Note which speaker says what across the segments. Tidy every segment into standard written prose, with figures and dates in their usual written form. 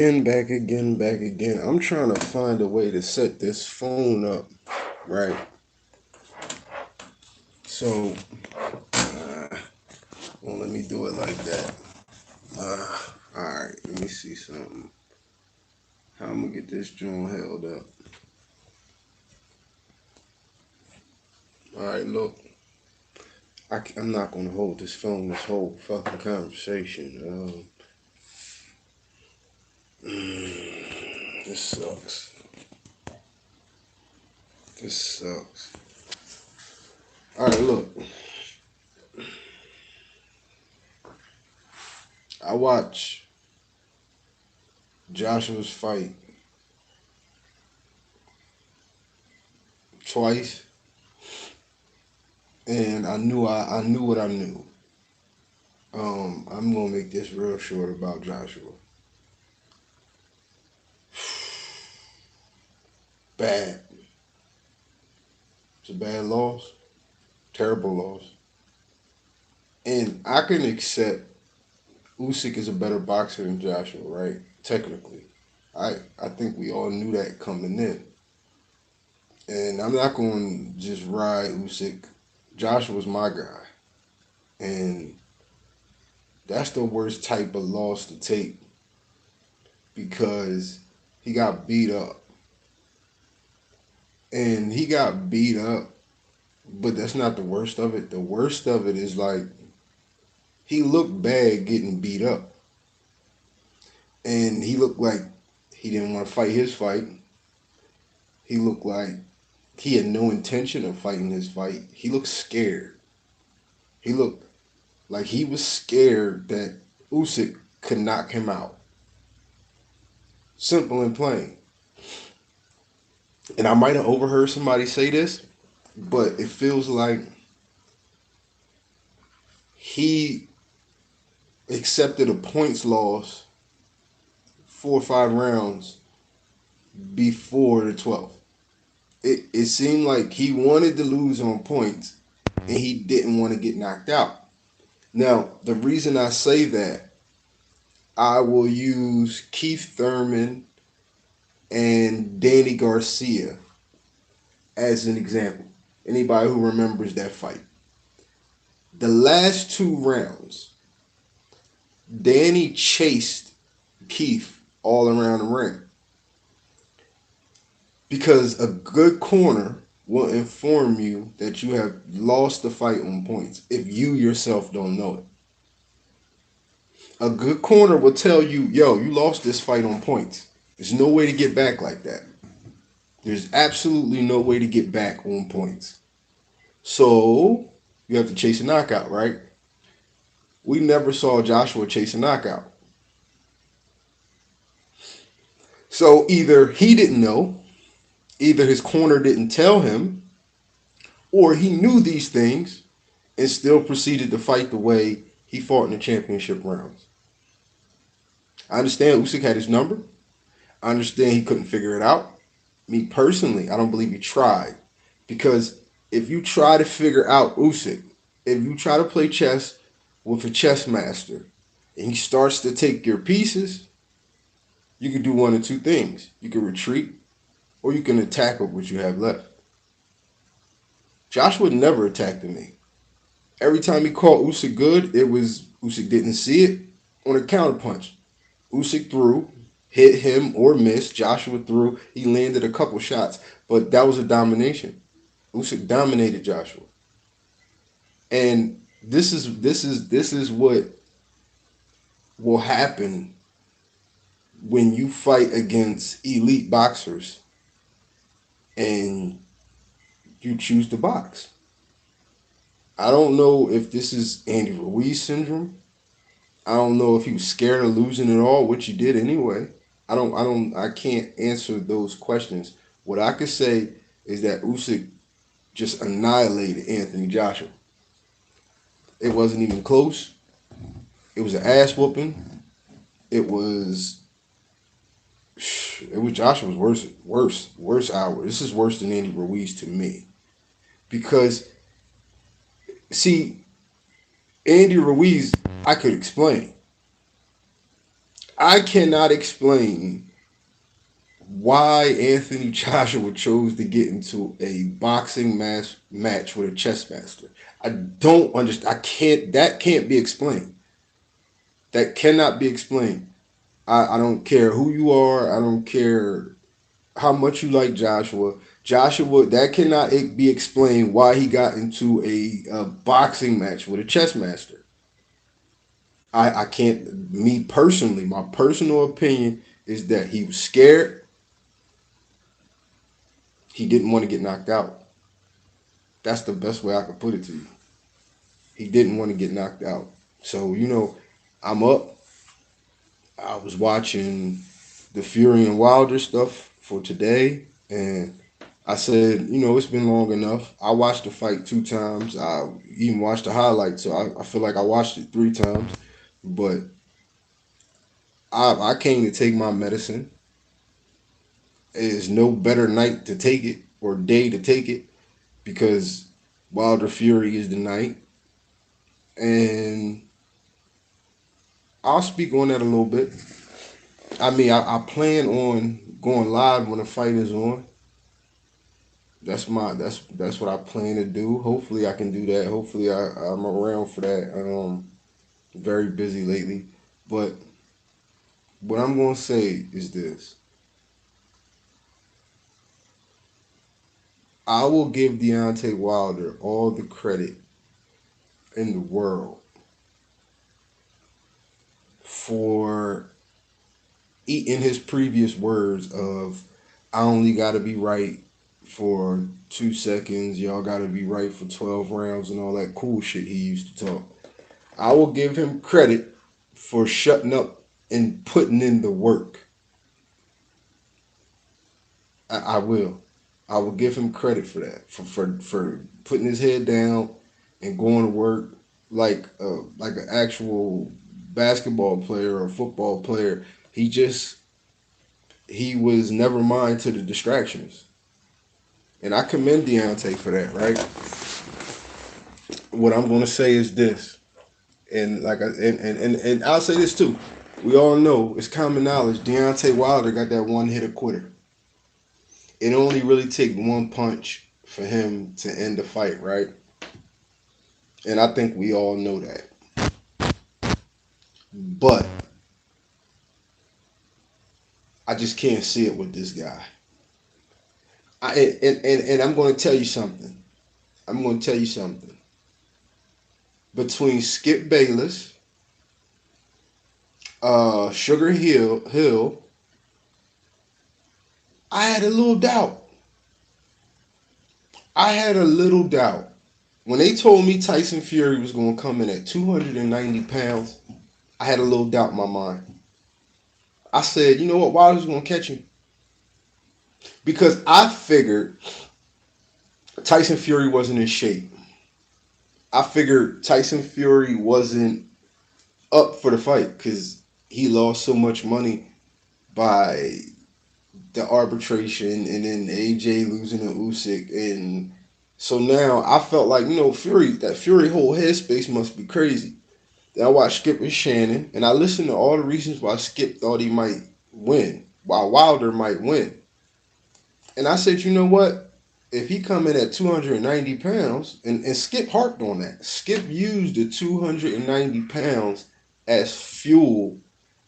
Speaker 1: Back again. I'm trying to find a way to set this phone up, right? So, uh, well, let me do it like that. All right, let me see something. How I'm gonna get this joint held up? All right, look, I'm not gonna hold this phone this whole fucking conversation. This sucks. This sucks. All right, look, I watched Joshua's fight twice, and I knew what I knew. I'm gonna make this real short about Joshua. Bad. It's a bad loss. Terrible loss. And I can accept Usyk is a better boxer than Joshua, right? Technically. I think we all knew that coming in. And I'm not gonna just ride Usyk. Joshua's my guy. And that's the worst type of loss to take because he got beat up. And he got beat up, but that's not the worst of it. The worst of it is like he looked bad getting beat up, and he looked like he didn't want to fight his fight. He looked like he had no intention of fighting his fight. He looked scared. He looked like he was scared that Usyk could knock him out. Simple and plain. And I might have overheard somebody say this, but it feels like he accepted a points loss 4 or 5 rounds before the 12th. It seemed like he wanted to lose on points and he didn't want to get knocked out. Now, the reason I say that, I will use Keith Thurman and Danny Garcia as an example. Anybody who remembers that fight. The last 2 rounds, Danny chased Keith all around the ring because a good corner will inform you that you have lost the fight on points if you yourself don't know it. A good corner will tell you, yo, you lost this fight on points. There's no way to get back like that. There's absolutely no way to get back on points. So you have to chase a knockout, right? We never saw Joshua chase a knockout. So either he didn't know, either his corner didn't tell him, or he knew these things and still proceeded to fight the way he fought in the championship rounds. I understand Usyk had his number. I understand he couldn't figure it out. Me personally, I don't believe he tried. Because if you try to figure out Usyk, if you try to play chess with a chess master and he starts to take your pieces, you can do one of two things. You can retreat or you can attack with what you have left. Joshua never attacked me. Every time he caught Usyk good, it was Usyk didn't see it on a counterpunch. Usyk threw, hit him or missed. Joshua threw, he landed a couple shots, but that was a domination. Usyk dominated Joshua, and this is what will happen when you fight against elite boxers and you choose to box. I don't know if this is Andy Ruiz syndrome. I don't know if he was scared of losing it all, which he did anyway. I can't answer those questions. What I could say is that Usyk just annihilated Anthony Joshua. It wasn't even close. It was an ass whooping. It was Joshua's worst hour. This is worse than Andy Ruiz to me. Because see, Andy Ruiz, I could explain. I cannot explain why Anthony Joshua chose to get into a boxing match with a chess master. I don't understand. I can't. That can't be explained. That cannot be explained. I don't care who you are. I don't care how much you like Joshua. Joshua, that cannot be explained why he got into a boxing match with a chess master. I can't. Me personally, my personal opinion is that he was scared. He didn't want to get knocked out. That's the best way I could put it to you. He didn't want to get knocked out. So, I'm up. I was watching the Fury and Wilder stuff for today, and I said, it's been long enough. I watched the fight 2 times. I even watched the highlights, so I feel like I watched it 3 times. But I came to take my medicine. There's no better night to take it or day to take it because Wilder Fury is the night. And I'll speak on that a little bit. I mean, I plan on going live when the fight is on. That's what I plan to do. Hopefully, I can do that. Hopefully, I'm around for that. Very busy lately, but what I'm gonna say is this: I will give Deontay Wilder all the credit in the world for in his previous words of I only got to be right for 2 seconds. Y'all got to be right for 12 rounds and all that cool shit he used to talk. I will give him credit for shutting up and putting in the work. I will. I will give him credit for that. For putting his head down and going to work like an actual basketball player or football player. He was never mind to the distractions. And I commend Deontay for that, right? What I'm gonna say is this. And I'll say this too. We all know it's common knowledge. Deontay Wilder got that one hitter quitter. It only really take one punch for him to end the fight, right? And I think we all know that. But I just can't see it with this guy. And I'm going to tell you something. I'm going to tell you something. Between Skip Bayless, Sugar Hill, I had a little doubt. I had a little doubt. When they told me Tyson Fury was going to come in at 290 pounds, I had a little doubt in my mind. I said, you know what, Wilder's going to catch him. Because I figured Tyson Fury wasn't in shape. I figured Tyson Fury wasn't up for the fight because he lost so much money by the arbitration and then AJ losing to Usyk. And so now I felt like, that Fury whole headspace must be crazy. Then I watched Skip and Shannon, and I listened to all the reasons why Skip thought he might win, why Wilder might win. And I said, you know what? If he come in at 290 pounds, and Skip harped on that. Skip used the 290 pounds as fuel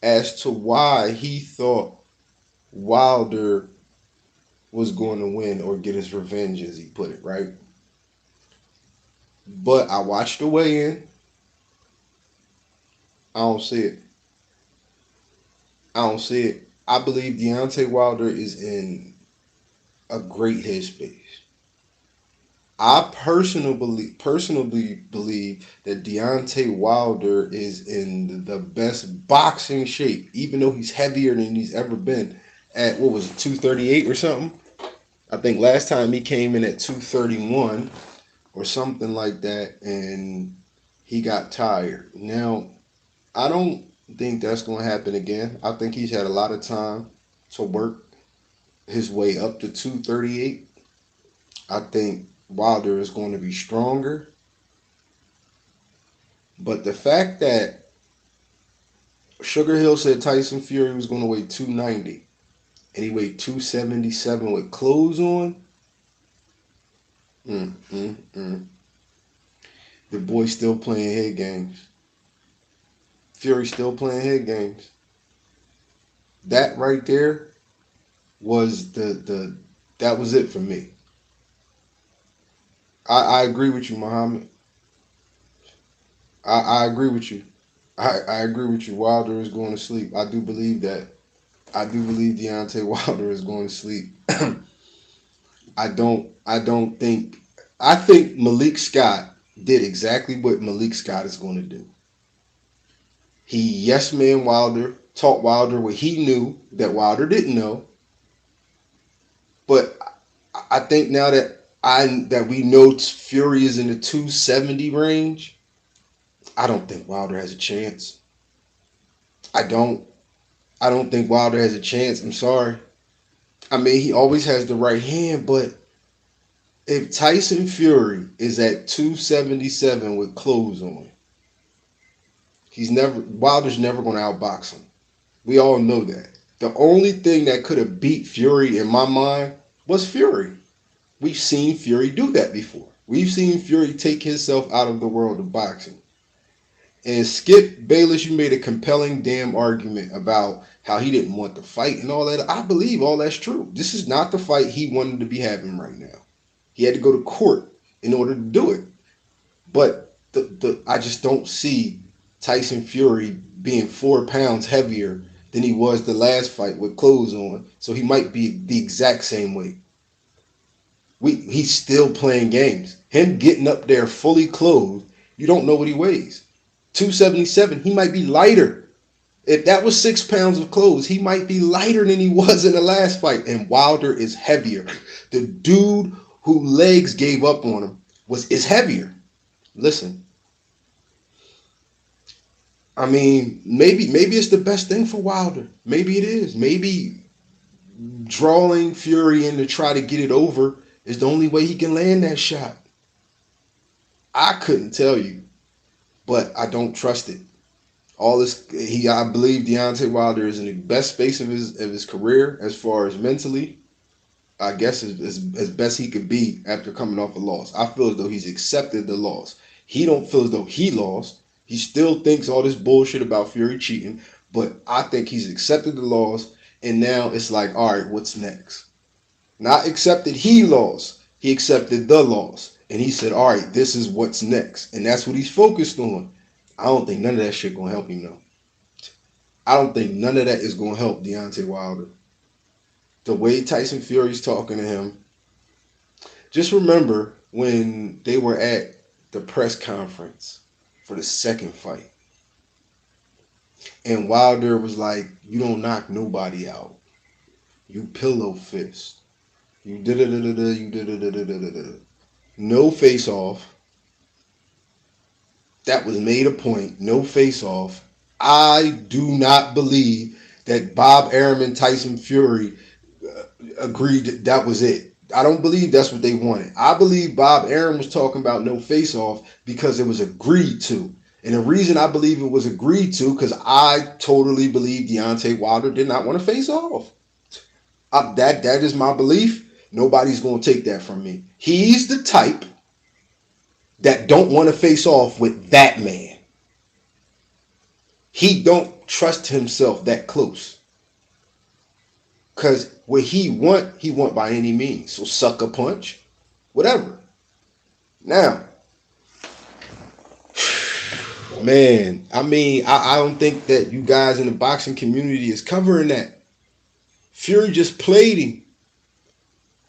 Speaker 1: as to why he thought Wilder was going to win or get his revenge, as he put it, right? But I watched the weigh-in. I don't see it. I don't see it. I believe Deontay Wilder is in a great headspace. I personally believe that Deontay Wilder is in the best boxing shape, even though he's heavier than he's ever been at, what was it, 238 or something? I think last time he came in at 231 or something like that, and he got tired. Now, I don't think that's going to happen again. I think he's had a lot of time to work his way up to 238. I think Wilder is going to be stronger. But the fact that Sugar Hill said Tyson Fury was going to weigh 290, and he weighed 277 with clothes on. Mm, mm, mm. The boy still playing head games. Fury still playing head games. That right there was the that was it for me. I agree with you, Muhammad. I agree with you. I agree with you. Wilder is going to sleep. I do believe that. I do believe Deontay Wilder is going to sleep. I don't think I think Malik Scott did exactly what Malik Scott is going to do. He yes man Wilder, taught Wilder what he knew that Wilder didn't know. But I think now that we know Fury is in the 270 range, I don't think Wilder has a chance. I don't. I don't think Wilder has a chance. I'm sorry. I mean, he always has the right hand, but if Tyson Fury is at 277 with clothes on, Wilder's never going to outbox him. We all know that. The only thing that could have beat Fury in my mind was Fury. We've seen Fury do that before. We've seen Fury take himself out of the world of boxing. And Skip Bayless, you made a compelling damn argument about how he didn't want to fight and all that. I believe all that's true. This is not the fight he wanted to be having right now. He had to go to court in order to do it. But the I just don't see Tyson Fury being 4 pounds heavier than he was the last fight with clothes on. So he might be the exact same weight. He's still playing games. Him getting up there fully clothed, you don't know what he weighs. 277, he might be lighter. If that was 6 pounds of clothes, he might be lighter than he was in the last fight. And Wilder is heavier. The dude who legs gave up on him is heavier. Listen, I mean, maybe it's the best thing for Wilder. Maybe it is. Maybe drawing Fury in to try to get it over is the only way he can land that shot. I couldn't tell you, but I don't trust it. I believe Deontay Wilder is in the best space of his career as far as mentally. I guess as best he could be after coming off a loss. I feel as though he's accepted the loss. He don't feel as though he lost. He still thinks all this bullshit about Fury cheating, but I think he's accepted the loss, and now it's like, all right, what's next? Not accepted he lost. He accepted the loss. And he said, all right, this is what's next. And that's what he's focused on. I don't think none of that shit gonna help him though. I don't think none of that is gonna help Deontay Wilder. The way Tyson Fury's talking to him. Just remember when they were at the press conference for the second fight. And Wilder was like, you don't knock nobody out. You pillow fist. You da-da-da-da-da, you da-da-da-da-da-da. No face off. That was made a point. No face off. I do not believe that Bob Arum and Tyson Fury agreed that was it. I don't believe that's what they wanted. I believe Bob Arum was talking about no face off because it was agreed to. And the reason I believe it was agreed to, because I totally believe Deontay Wilder did not want to face off. That is my belief. Nobody's going to take that from me. He's the type that don't want to face off with that man. He don't trust himself that close. Because what he want by any means. So suck a punch, whatever. Now, man, I mean, I don't think that you guys in the boxing community is covering that. Fury just played him.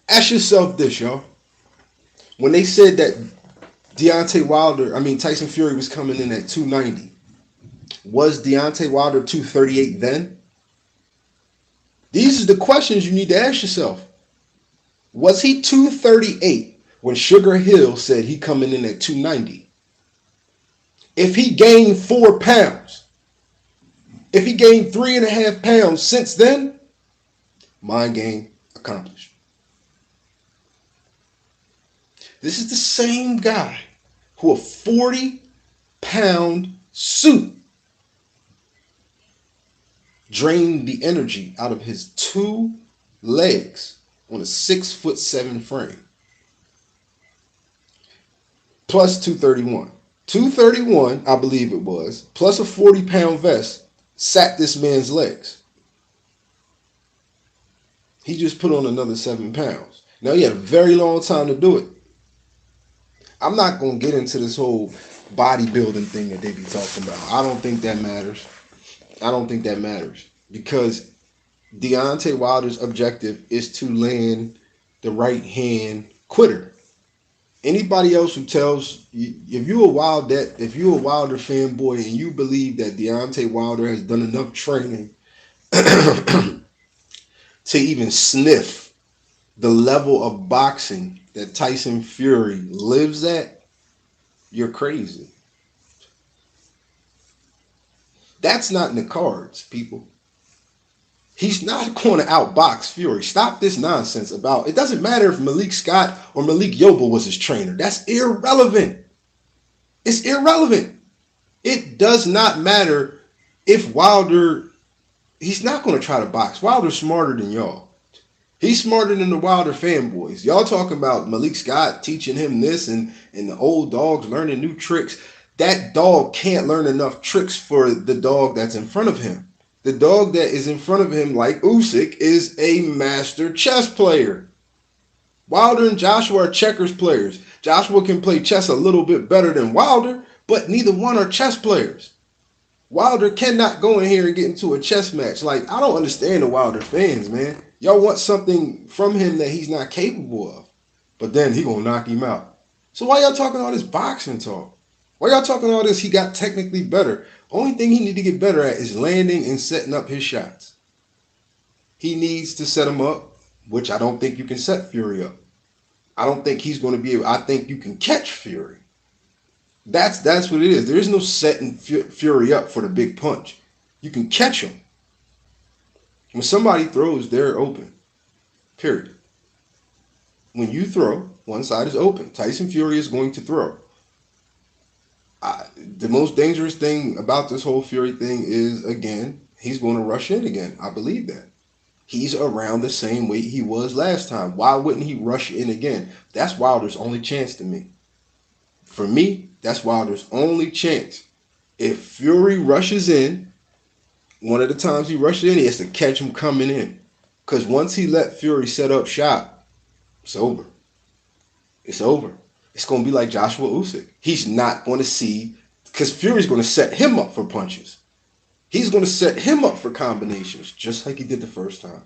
Speaker 1: Ask yourself this, y'all. When they said that Tyson Fury was coming in at 290, was Deontay Wilder 238 then? These are the questions you need to ask yourself. Was he 238 when Sugar Hill said he coming in at 290? If he gained 4 pounds, if he gained 3.5 pounds since then, mind game accomplished. This is the same guy who a 40-pound suit drained the energy out of his two legs on a 6'7" frame. Plus 231. 231, I believe it was, plus a 40-pound vest, sat this man's legs. He just put on another 7 pounds. Now, he had a very long time to do it. I'm not going to get into this whole bodybuilding thing that they be talking about. I don't think that matters. I don't think that matters. Because Deontay Wilder's objective is to land the right hand quitter. Anybody else who tells you, if you're a Wilder fanboy and you believe that Deontay Wilder has done enough training to even sniff the level of boxing that Tyson Fury lives at, you're crazy. That's not in the cards, people. He's not going to outbox Fury. Stop this nonsense about, it doesn't matter if Malik Scott or Malik Yoba was his trainer. That's irrelevant. It's irrelevant. It does not matter if Wilder, he's not going to try to box. Wilder's smarter than y'all. He's smarter than the Wilder fanboys. Y'all talking about Malik Scott teaching him this and the old dogs learning new tricks. That dog can't learn enough tricks for the dog that's in front of him. The dog that is in front of him, like Usyk, is a master chess player. Wilder and Joshua are checkers players. Joshua can play chess a little bit better than Wilder, but neither one are chess players. Wilder cannot go in here and get into a chess match. Like, I don't understand the Wilder fans, man. Y'all want something from him that he's not capable of. But then he gonna knock him out. So why y'all talking all this boxing talk? Why y'all talking all this? He got technically better. Only thing he need to get better at is landing and setting up his shots. He needs to set him up, which I don't think you can set Fury up. I don't think he's going to be able. I think you can catch Fury. That's what it is. There is no setting Fury up for the big punch. You can catch him. When somebody throws, they're open. Period. When you throw, one side is open. Tyson Fury is going to throw. The most dangerous thing about this whole Fury thing is, again, he's going to rush in again. I believe that. He's around the same weight he was last time. Why wouldn't he rush in again? That's Wilder's only chance to me. For me, that's Wilder's only chance. If Fury rushes in, one of the times he rushes in, he has to catch him coming in. Because once he let Fury set up shop, it's over. It's over. It's going to be like Joshua Usyk. He's not going to see, because Fury's going to set him up for punches. He's going to set him up for combinations, just like he did the first time.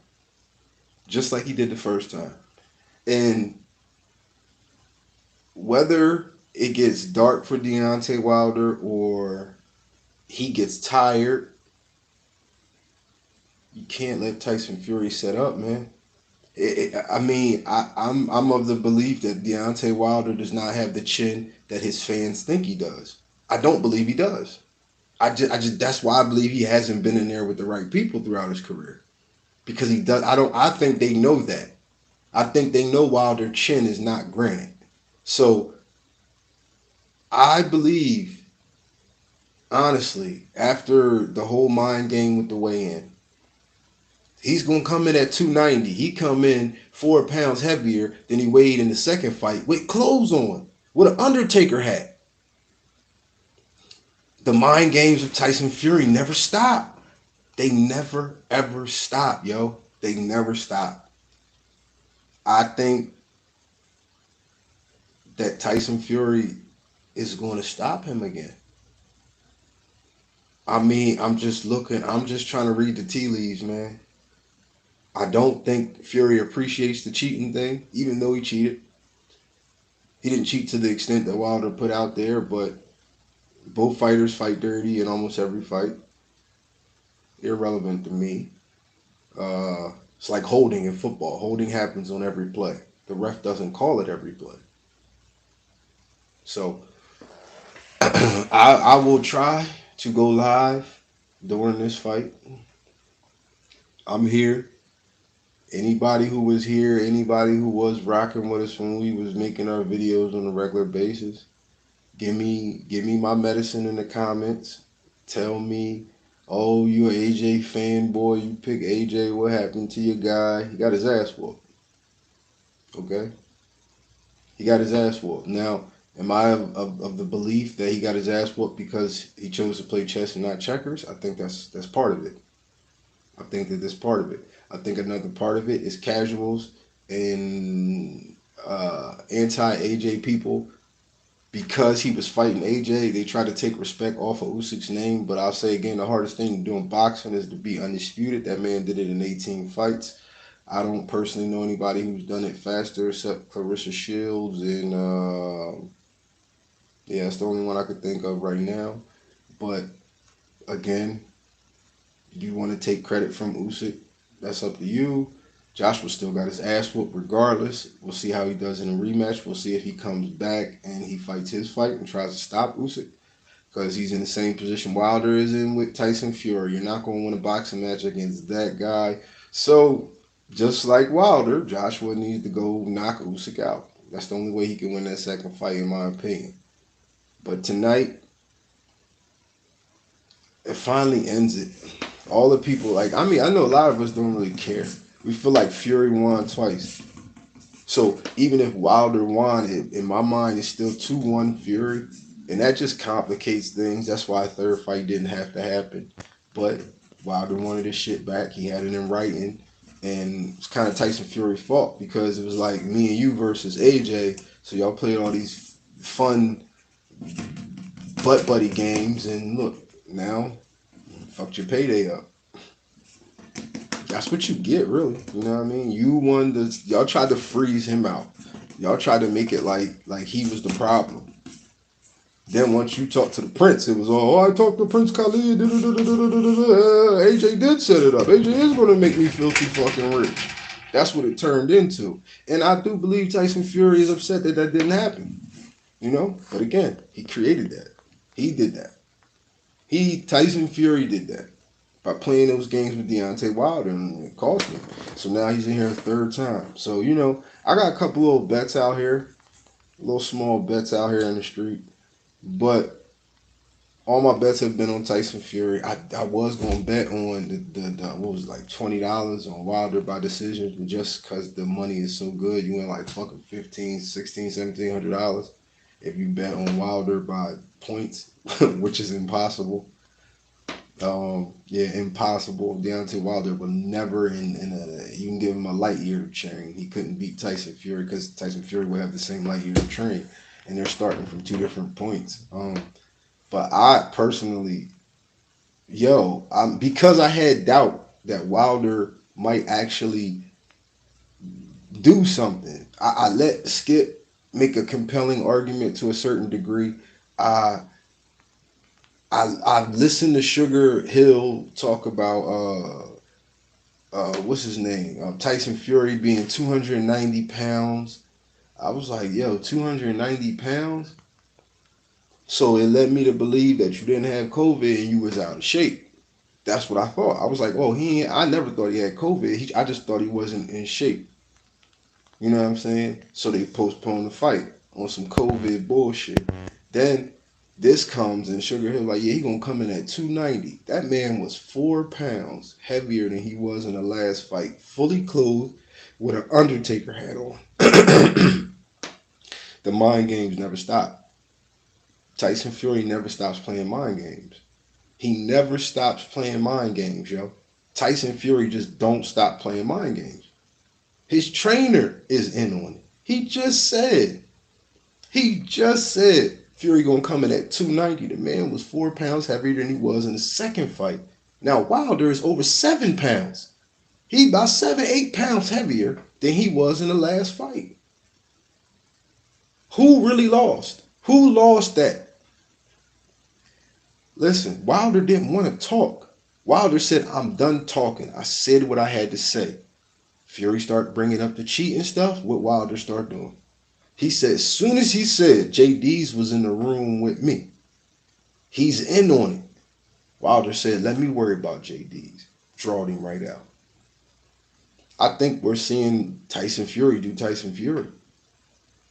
Speaker 1: Just like he did the first time. And whether it gets dark for Deontay Wilder or he gets tired, you can't let Tyson Fury set up, man. I'm of the belief that Deontay Wilder does not have the chin that his fans think he does. I don't believe he does. I just that's why I believe he hasn't been in there with the right people throughout his career. Because he does. I think they know that. I think they know Wilder's chin is not granite. So I believe, honestly, after the whole mind game with the weigh-in, he's going to come in at 290. He come in 4 pounds heavier than he weighed in the second fight with clothes on, with an Undertaker hat. The mind games of Tyson Fury never stop. They never, ever stop, yo. They never stop. I think that Tyson Fury is going to stop him again. I'm just trying to read the tea leaves, man. I don't think Fury appreciates the cheating thing, even though he cheated. He didn't cheat to the extent that Wilder put out there, but both fighters fight dirty in almost every fight. Irrelevant to me. It's like holding in football. Holding happens on every play. The ref doesn't call it every play. So I will try to go live during this fight. I'm here. Anybody who was here, anybody who was rocking with us when we was making our videos on a regular basis, give me my medicine in the comments. Tell me Oh, you an AJ fanboy? You pick AJ? What happened to your guy? He got his ass whooped. Okay, he got his ass whooped. Now, am I of the belief that he got his ass whooped because he chose to play chess and not checkers? I think that's part of it. I think that that's part of it. I think another part of it is casuals and anti AJ people because he was fighting AJ. They try to take respect off of Usyk's name, but I'll say again, the hardest thing to do in boxing is to be undisputed. That man did it in 18 fights. I don't personally know anybody who's done it faster except Clarissa Shields, and yeah, it's the only one I could think of right now. But again, you want to take credit from Usyk, that's up to you. Joshua still got his ass whooped regardless. We'll see how he does in a rematch. We'll see if he comes back and he fights his fight and tries to stop Usyk because he's in the same position Wilder is in with Tyson Fury. You're not going to win a boxing match against that guy. So, just like Wilder, Joshua needs to go knock Usyk out. That's the only way he can win that second fight, in my opinion. But tonight, it finally ends it. All the people, like, I mean, I know a lot of us don't really care. We feel like Fury won twice. So even if Wilder won, in my mind, it's still 2-1 Fury. And that just complicates things. That's why a third fight didn't have to happen. But Wilder wanted his shit back. He had it in writing. And it's kind of Tyson Fury's fault because it was like me and you versus AJ. So y'all played all these fun butt buddy games. And look, now, fucked your payday up. That's what you get, really. You know what I mean? You won the. Y'all tried to freeze him out. Y'all tried to make it like he was the problem. Then once you talked to the Prince, it was all, oh, I talked to Prince Khalid. AJ did set it up. AJ is going to make me filthy fucking rich. That's what it turned into. And I do believe Tyson Fury is upset that that didn't happen. You know? But again, he created that. He did that. Tyson Fury did that by playing those games with Deontay Wilder, and it cost him. So now he's in here a third time. So, you know, I got a couple little bets out here, little small bets out here in the street. But all my bets have been on Tyson Fury. I was going to bet on the what was it, like $20 on Wilder by decision, but just because the money is so good, you win like fucking $1,500, $1,600, $1,700 if you bet on Wilder by points, which is impossible. Yeah, impossible. Deontay Wilder will never you can give him a light year train. He couldn't beat Tyson Fury because Tyson Fury will have the same light year train, and they're starting from two different points. But I personally, because I had doubt that Wilder might actually do something. I let Skip make a compelling argument to a certain degree. I I listened to Sugar Hill talk about what's his name, Tyson Fury being 290 pounds. I was like, yo, 290 pounds. So it led me to believe that you didn't have COVID and you was out of shape. That's what I thought. I was like, oh, I never thought he had COVID. I just thought he wasn't in shape. You know what I'm saying? So they postponed the fight on some COVID bullshit. Then this comes and Sugar Hill like, yeah, he gonna come in at 290. That man was 4 pounds heavier than he was in the last fight, fully clothed with an Undertaker hat on. The mind games never stop. Tyson Fury never stops playing mind games. He never stops playing mind games, yo. Tyson Fury just don't stop playing mind games. His trainer is in on it. He just said Fury gonna come in at 290. The man was 4 pounds heavier than he was in the second fight. Now Wilder is over 7 pounds. He about 7, 8 pounds heavier than he was in the last fight. Who really lost? Who lost that? Listen, Wilder didn't want to talk. Wilder said, I'm done talking. I said what I had to say. Fury started bringing up the cheating stuff. What Wilder started doing? He said, as soon as he said JD's was in the room with me, he's in on it. Wilder said, let me worry about JD's. Drawed him right out. I think we're seeing Tyson Fury do Tyson Fury.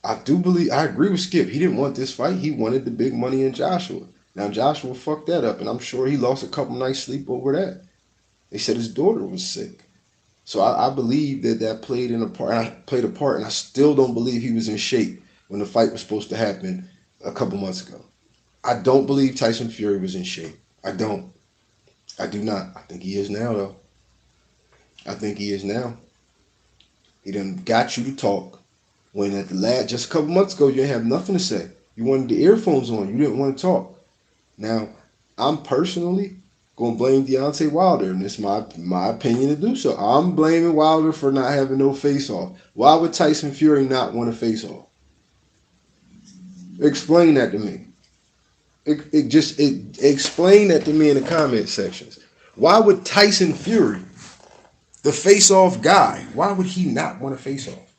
Speaker 1: I agree with Skip. He didn't want this fight. He wanted the big money in Joshua. Now Joshua fucked that up, and I'm sure he lost a couple nights sleep over that. They said his daughter was sick. So I believe that played in a part. And I played a part, and I still don't believe he was in shape when the fight was supposed to happen a couple months ago. I don't believe Tyson Fury was in shape. I don't. I do not. I think he is now, though. I think he is now. He done got you to talk. When at the last, just a couple months ago, you didn't have nothing to say. You wanted the earphones on. You didn't want to talk. Now, I'm personally gonna blame Deontay Wilder, and it's my opinion to do so. I'm blaming Wilder for not having no face off. Why would Tyson Fury not want to face off? Explain that to me. Explain that to me in the comment sections. Why would Tyson Fury, the face off guy, why would he not want to face off?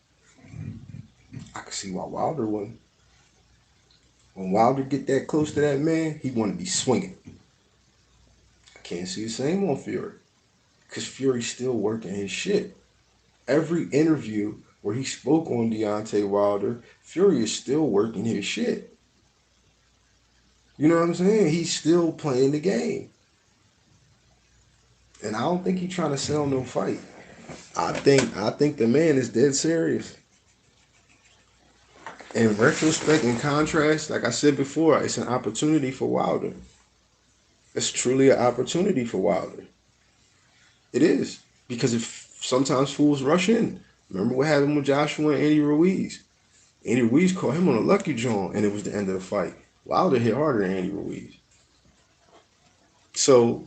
Speaker 1: I can see why Wilder wouldn't. When Wilder get that close to that man, he want to be swinging. I can't see the same on Fury. Because Fury's still working his shit. Every interview where he spoke on Deontay Wilder, Fury is still working his shit. You know what I'm saying? He's still playing the game. And I don't think he's trying to sell no fight. I think the man is dead serious. In retrospect and contrast, like I said before, it's an opportunity for Wilder. It's truly an opportunity for Wilder. It is. Because if sometimes fools rush in. Remember what happened with Joshua and Andy Ruiz? Andy Ruiz caught him on a lucky joint, and it was the end of the fight. Wilder hit harder than Andy Ruiz. So,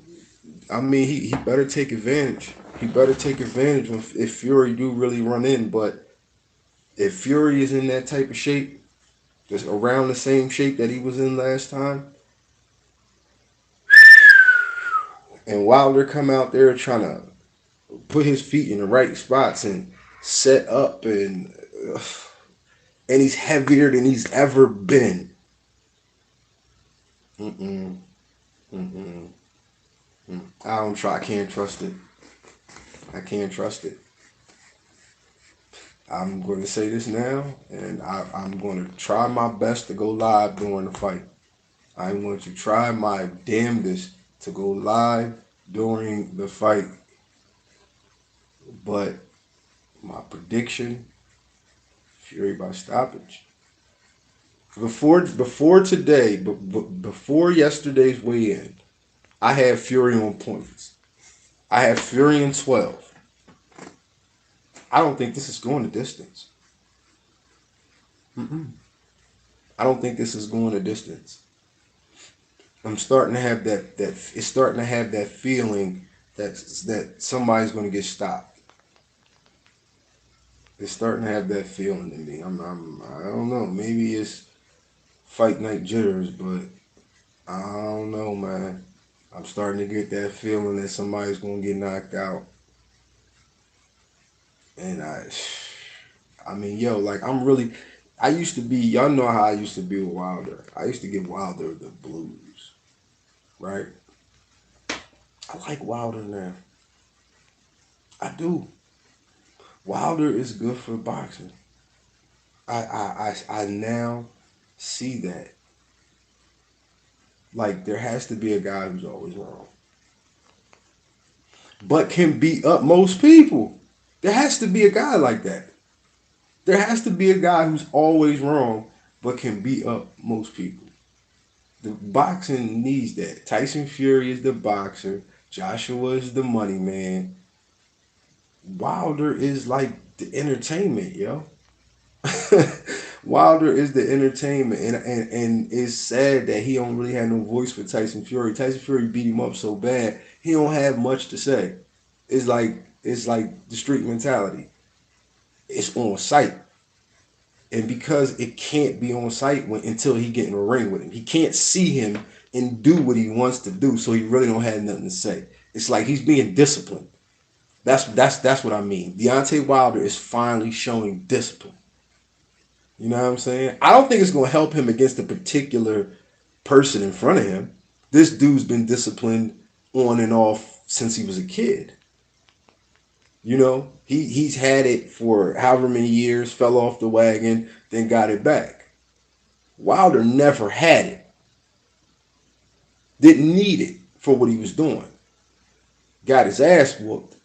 Speaker 1: I mean, he better take advantage. He better take advantage if Fury do really run in. But if Fury is in that type of shape, just around the same shape that he was in last time, and Wilder come out there trying to put his feet in the right spots and set up, and he's heavier than he's ever been. I can't trust it. I can't trust it. I'm going to say this now, and I'm going to try my best to go live during the fight. I'm going to try my damnedest to go live during the fight. But my prediction, Fury by stoppage. Before today, before yesterday's weigh-in, I had Fury on points. I have Fury in 12. I don't think this is going the distance. I don't think this is going the distance. I'm starting to have that it's starting to have that feeling that somebody's going to get stopped. It's starting to have that feeling in me. I don't know. Maybe it's fight night jitters, but I don't know, man. I'm starting to get that feeling that somebody's going to get knocked out. And I mean, yo, like I used to be, y'all know how I used to be with Wilder. I used to give Wilder the blues, right? I like Wilder now. I do. Wilder is good for boxing. I now see that. Like, there has to be a guy who's always wrong, but can beat up most people. There has to be a guy like that. There has to be a guy who's always wrong, but can beat up most people. The boxing needs that. Tyson Fury is the boxer. Joshua is the money man. Wilder is like the entertainment, yo. Wilder is the entertainment, and it's sad that he don't really have no voice for Tyson Fury. Tyson Fury beat him up so bad, he don't have much to say. It's like the street mentality. It's on sight. And because it can't be on sight until he get in the ring with him. He can't see him and do what he wants to do, so he really don't have nothing to say. It's like he's being disciplined. That's what I mean. Deontay Wilder is finally showing discipline. You know what I'm saying? I don't think it's going to help him against a particular person in front of him. This dude's been disciplined on and off since he was a kid. You know, he's had it for however many years, fell off the wagon, then got it back. Wilder never had it. Didn't need it for what he was doing. Got his ass whooped.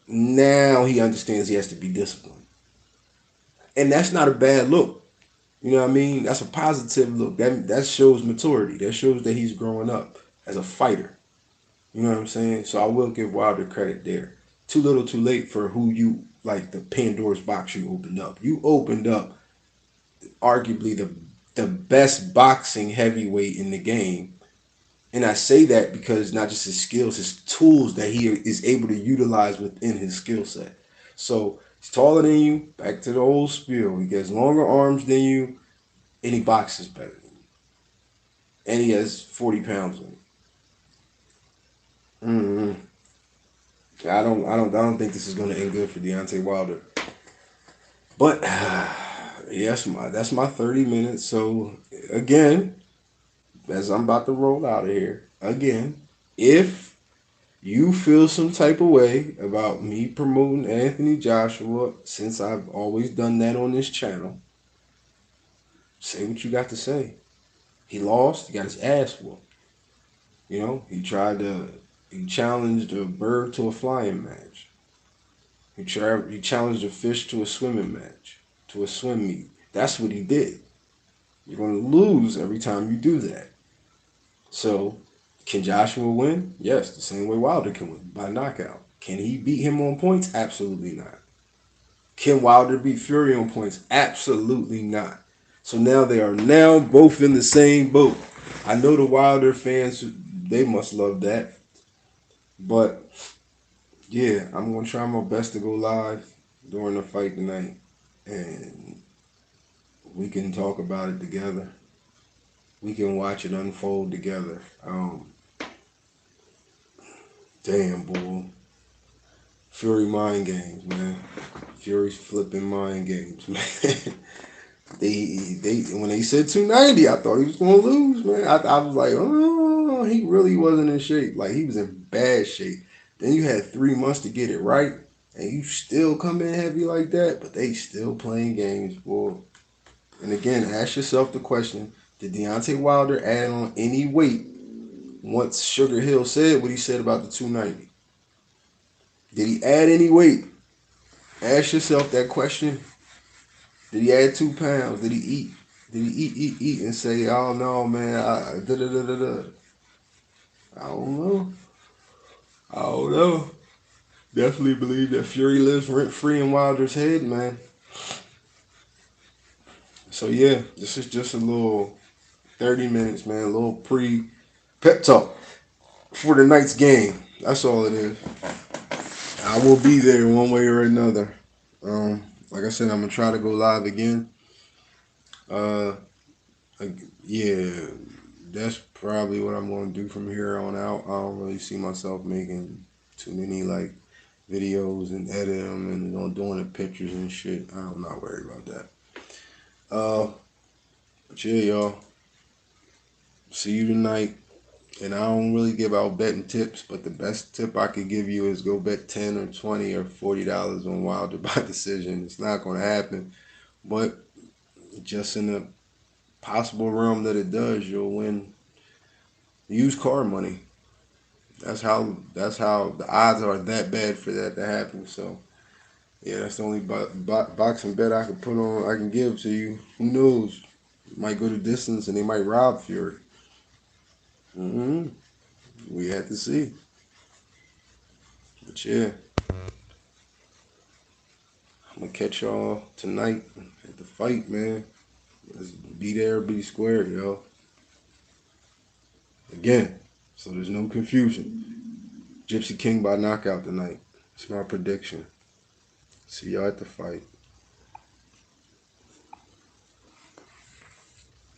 Speaker 1: Now he understands he has to be disciplined. And that's not a bad look. You know what I mean? That's a positive look. That shows maturity. That shows that he's growing up as a fighter. You know what I'm saying? So I will give Wilder credit there. Too little, too late for who you like the Pandora's box you opened up. You opened up arguably the best boxing heavyweight in the game. And I say that because not just his skills, his tools that he is able to utilize within his skill set. So he's taller than you, back to the old spiel. He gets longer arms than you, and he boxes better than you. And he has 40 pounds on him. Mm-hmm. I don't think this is going to end good for Deontay Wilder. But yes, that's my 30 minutes. So again, as I'm about to roll out of here, again, if you feel some type of way about me promoting Anthony Joshua, since I've always done that on this channel, say what you got to say. He lost, he got his ass whooped. You know, he challenged a bird to a flying match. He challenged a fish to a swimming match, to a swim meet. That's what he did. You're going to lose every time you do that. So, can Joshua win? Yes, the same way Wilder can win, by knockout. Can he beat him on points? Absolutely not. Can Wilder beat Fury on points? Absolutely not. So now they are now both in the same boat. I know the Wilder fans, they must love that. But yeah, I'm gonna try my best to go live during the fight tonight, and we can talk about it together. We can watch it unfold together. Damn, boy, Fury mind games, man. Fury's flipping mind games, man. they when they said 290, I thought he was gonna lose, man. I was like, oh, he really wasn't in shape. Like he was in bad shape. Then you had 3 months to get it right, and you still come in heavy like that. But they still playing games, boy. And again, ask yourself the question: did Deontay Wilder add on any weight once Sugar Hill said what he said about the 290? Did he add any weight? Ask yourself that question. Did he add 2 pounds? Did he eat? Did he eat, and say, "Oh no, man, da da da da da"? I don't know. I don't know. Definitely believe that Fury lives rent free in Wilder's head, man. So yeah, this is just a little 30 minutes, man. A little pre pep talk for the night's game. That's all it is. I will be there one way or another. Like I said, I'm gonna try to go live again. Uh, yeah, that's probably what I'm going to do from here on out. I don't really see myself making too many like videos and edit them and doing the pictures and shit. I'm not worried about that. Uh, but yeah, y'all. See you tonight. And I don't really give out betting tips, but the best tip I could give you is go bet 10 or 20 or $40 on Wilder by decision. It's not going to happen, but just in the possible realm that it does, you'll win. Use car money. That's how the odds are that bad for that to happen. So yeah, that's the only boxing bet I can put on. I can give to you. Who knows? Might go the distance and they might rob Fury. Mm-hmm. We had to see. But yeah, I'm gonna catch y'all tonight at the fight, man. Let's be there, be square, yo. Again, so there's no confusion. Gypsy King by knockout tonight. It's my prediction. See y'all at the fight.